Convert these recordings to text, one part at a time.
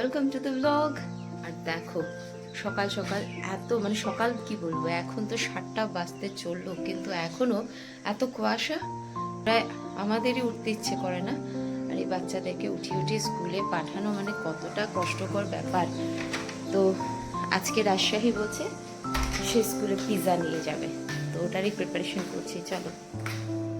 Welcome to the blog. আর দেখো সকাল সকাল এত সকাল কি বলবো, এখন তো 7টা বাজতে চললো কিন্তু এখনো এত কুয়াশা, প্রায় আমাদেরই উঠতে ইচ্ছে করে না। আর এই বাচ্চাদেরকে উঠিয়ে স্কুলে পাঠানো কতটা কষ্টকর ব্যাপার। তো আজকে রাজশাহী বলছে সে স্কুলে পিৎজা নিয়ে যাবে, তো ওটারই প্রিপারেশন করছি। চলো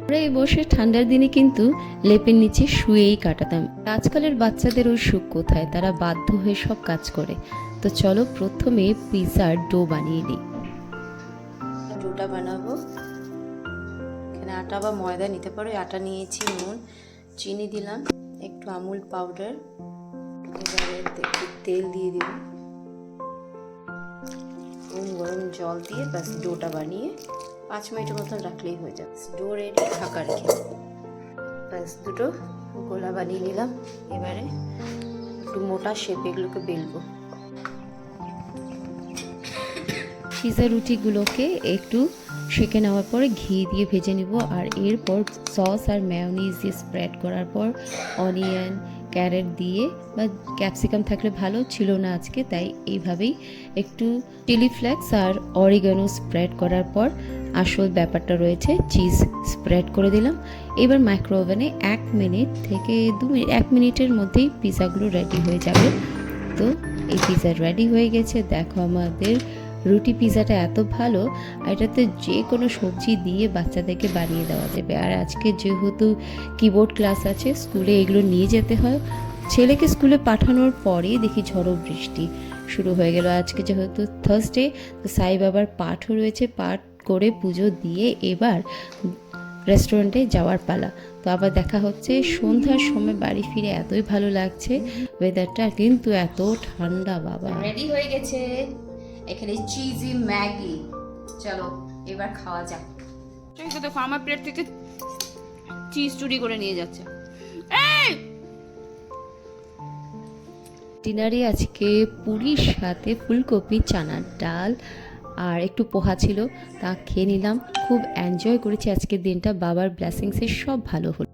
আমরা এই বসে ঠান্ডার দিনে কিন্তু লেপের নিচে শুয়েই কাটাতাম। আজকালের বাচ্চাদের ওই সুখ কোথায়, তারা বাধ্য হয়ে সব কাজ করে। তো চলো প্রথমে পিৎজার ডো বানিয়ে নিই। ডোটা বানাবো, এখানে আটা বা ময়দা নিতে পারো। আটা নিয়েছি, নুন, চিনি দিলাম, একটু আমুল পাউডার, এবারে একটু তেল দিয়ে দিব, গরম জল দিয়ে ব্যাস ডোটা বানিয়ে 5 মিনিটের মতন রাখলেই হয়ে যাবে। ডো রেডি, ঢাকা রেখে ব্যাস দুটো গোলা বানিয়ে নিলাম। এবারে একটু মোটা শেপ এগুলোকে বেলবো। পিৎজা রুটিগুলোকে একটু সেঁকে নেওয়ার পরে ঘি দিয়ে ভেজে নিব। আর এরপর সস আর মেয়োনিজ দিয়ে স্প্রেড করার পর অনিয়ন, ক্যারেট দিয়ে, বা ক্যাপসিকাম থাকলে ভালো ছিল না আজকে, তাই এইভাবেই একটু চিলি ফ্লেক্স আর অরিগানো স্প্রেড করার পর আসল ব্যাপারটা রয়েছে, চিজ স্প্রেড করে দিলাম। এবার মাইক্রো ওভেনে 1 মিনিট থেকে 2 মিনিট, 1 মিনিটের মধ্যেই পিৎজাগুলো রেডি হয়ে যাবে। তো এই পিৎজা রেডি হয়ে গেছে। দেখো আমাদের রুটি পিৎজাটা এত ভালো, আর এটাতে যে কোনো সবজি দিয়ে বাচ্চাদেরকে বানিয়ে দেওয়া যাবে। আর আজকে যেহেতু কিবোর্ড ক্লাস আছে, স্কুলে এগুলো নিয়ে যেতে হয়। ছেলেকে স্কুলে পাঠানোর পরেই দেখি ঝড়ো বৃষ্টি শুরু হয়ে গেল। আজকে যেহেতু থার্সডে, তো সাই বাবার পাঠও রয়েছে, পাঠ করে পুজো দিয়ে এবার রেস্টুরেন্টে যাওয়ার পালা। তো আবার দেখা হচ্ছে সন্ধ্যার সময় বাড়ি ফিরে। এতই ভালো লাগছে ওয়েদারটা, কিন্তু এত ঠান্ডা বাবা। রেডি হয়ে গেছে এখানে চিজি ম্যাগি, চলো এবার খাওয়া যাক। দেখো আমার প্লেট থেকে চিজ চুরি করে নিয়ে যাচ্ছে। ডিনারে আজকে পুরির সাথে ফুলকপি, চানার ডাল আর একটু পোহা ছিল, তা খেয়ে নিলাম। খুব এনজয় করেছি আজকের দিনটা, বাবার ব্লেসিংসে সব ভালো হলো।